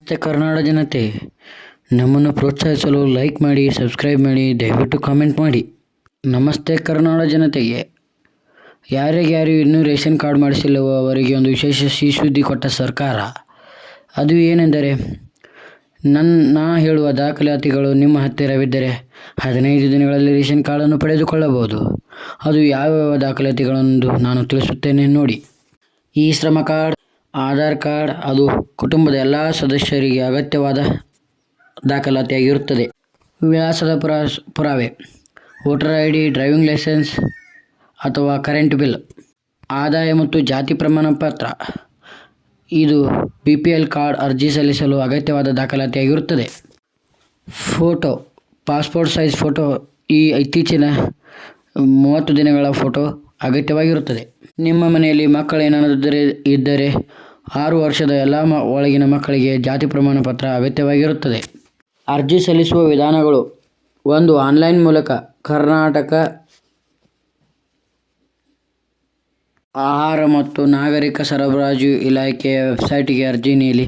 ನಮಸ್ತೆ ಕರ್ನಾಟಕ ಜನತೆ, ನಮ್ಮನ್ನು ಪ್ರೋತ್ಸಾಹಿಸಲು ಲೈಕ್ ಮಾಡಿ, ಸಬ್ಸ್ಕ್ರೈಬ್ ಮಾಡಿ, ದಯವಿಟ್ಟು ಕಾಮೆಂಟ್ ಮಾಡಿ. ನಮಸ್ತೆ ಕರ್ನಾಟಕ ಜನತೆಗೆ, ಯಾರ್ಯಾರು ಇನ್ನೂ ರೇಷನ್ ಕಾರ್ಡ್ ಮಾಡಿಸಿಲ್ಲವೋ ಅವರಿಗೆ ಒಂದು ವಿಶೇಷ ಸಿಹಿ ಸುದ್ದಿ ಕೊಟ್ಟ ಸರ್ಕಾರ. ಅದು ಏನೆಂದರೆ, ನಾ ಹೇಳುವ ದಾಖಲಾತಿಗಳು ನಿಮ್ಮ ಹತ್ತಿರವಿದ್ದರೆ 15 ದಿನಗಳಲ್ಲಿ ರೇಷನ್ ಕಾರ್ಡನ್ನು ಪಡೆದುಕೊಳ್ಳಬಹುದು. ಅದು ಯಾವ್ಯಾವ ದಾಖಲಾತಿಗಳೆಂದು ನಾನು ತಿಳಿಸುತ್ತೇನೆ ನೋಡಿ. ಈ ಶ್ರಮ ಕಾರ್ಡ್, ಆಧಾರ್ ಕಾರ್ಡ್ ಅದು ಕುಟುಂಬದ ಎಲ್ಲ ಸದಸ್ಯರಿಗೆ ಅಗತ್ಯವಾದ ದಾಖಲಾತಿಯಾಗಿರುತ್ತದೆ. ವಿಳಾಸದ ಪುರಾವೆ, ವೋಟರ್ ID, ಡ್ರೈವಿಂಗ್ ಲೈಸೆನ್ಸ್ ಅಥವಾ ಕರೆಂಟ್ ಬಿಲ್, ಆದಾಯ ಮತ್ತು ಜಾತಿ ಪ್ರಮಾಣ ಪತ್ರ. ಇದು BPL ಕಾರ್ಡ್ ಅರ್ಜಿ ಸಲ್ಲಿಸಲು ಅಗತ್ಯವಾದ ದಾಖಲಾತಿಯಾಗಿರುತ್ತದೆ. ಫೋಟೋ, ಪಾಸ್ಪೋರ್ಟ್ ಸೈಜ್ ಫೋಟೋ, ಈ ಇತ್ತೀಚಿನ 30 ದಿನಗಳ ಫೋಟೋ ಅಗತ್ಯವಾಗಿರುತ್ತದೆ. ನಿಮ್ಮ ಮನೆಯಲ್ಲಿ ಮಕ್ಕಳೇನಾದರೂ ಇದ್ದರೆ 6 ವರ್ಷದ ಎಲ್ಲ ಒಳಗಿನ ಮಕ್ಕಳಿಗೆ ಜಾತಿ ಪ್ರಮಾಣ ಪತ್ರ ಅಗತ್ಯವಾಗಿರುತ್ತದೆ. ಅರ್ಜಿ ಸಲ್ಲಿಸುವ ವಿಧಾನಗಳು: 1. ಆನ್ಲೈನ್ ಮೂಲಕ ಕರ್ನಾಟಕ ಆಹಾರ ಮತ್ತು ನಾಗರಿಕ ಸರಬರಾಜು ಇಲಾಖೆಯ ವೆಬ್ಸೈಟ್ಗೆ ಅರ್ಜಿ ನೀಡಿ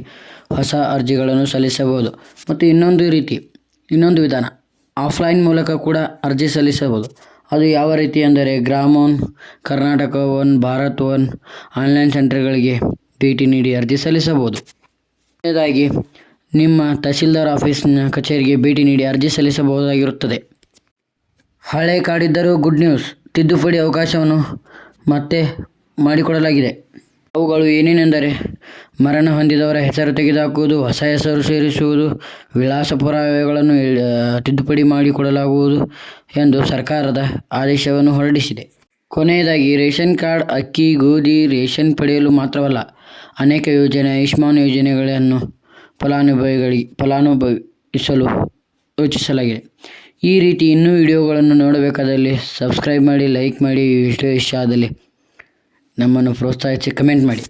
ಹೊಸ ಅರ್ಜಿಗಳನ್ನು ಸಲ್ಲಿಸಬಹುದು. ಮತ್ತು ಇನ್ನೊಂದು ವಿಧಾನ, ಆಫ್ಲೈನ್ ಮೂಲಕ ಕೂಡ ಅರ್ಜಿ ಸಲ್ಲಿಸಬಹುದು. ಅದು ಯಾವ ರೀತಿ ಎಂದರೆ, Grama One, Karnataka One, Bharat One online ಸೆಂಟರ್ಗಳಿಗೆ ಭೇಟಿ ನೀಡಿ ಅರ್ಜಿ ಸಲ್ಲಿಸಬಹುದು. ಕೊನೆಯದಾಗಿ, ನಿಮ್ಮ ತಹಸೀಲ್ದಾರ್ ಆಫೀಸಿನ ಕಚೇರಿಗೆ ಭೇಟಿ ನೀಡಿ ಅರ್ಜಿ ಸಲ್ಲಿಸಬಹುದಾಗಿರುತ್ತದೆ. ಹಳೆ ಕಾರ್ಡ್ ಇದ್ದರೂ ಗುಡ್ ನ್ಯೂಸ್, ತಿದ್ದುಪಡಿ ಅವಕಾಶವನ್ನು ಮತ್ತೆ ಮಾಡಿಕೊಡಲಾಗಿದೆ. ಅವುಗಳು ಏನೇನೆಂದರೆ, ಮರಣ ಹೊಂದಿದವರ ಹೆಸರು ತೆಗೆದುಹಾಕುವುದು, ಹೊಸ ಹೆಸರು ಸೇರಿಸುವುದು, ವಿಳಾಸ ಪುರಾವೆಗಳನ್ನು ತಿದ್ದುಪಡಿ ಮಾಡಿಕೊಡಲಾಗುವುದು ಎಂದು ಸರ್ಕಾರದ ಆದೇಶವನ್ನು ಹೊರಡಿಸಿದೆ. ಕೊನೆಯದಾಗಿ, ರೇಷನ್ ಕಾರ್ಡ್ ಅಕ್ಕಿ, ಗೋಧಿ, ರೇಷನ್ ಪಡೆಯಲು ಮಾತ್ರವಲ್ಲ, ಅನೇಕ ಯೋಜನೆ, ಆಯುಷ್ಮಾನ್ ಯೋಜನೆಗಳನ್ನು ಫಲಾನುಭವಿಸಲು ಯೋಚಿಸಲಾಗಿದೆ. ಈ ರೀತಿ ಇನ್ನೂ ವಿಡಿಯೋಗಳನ್ನು ನೋಡಬೇಕಾದಲ್ಲಿ ಸಬ್ಸ್ಕ್ರೈಬ್ ಮಾಡಿ, ಲೈಕ್ ಮಾಡಿ, ಇಷ್ಟ ಆದಲ್ಲಿ ನಮ್ಮನ್ನು ಪ್ರೋತ್ಸಾಹಿಸಿ ಕಮೆಂಟ್ ಮಾಡಿ.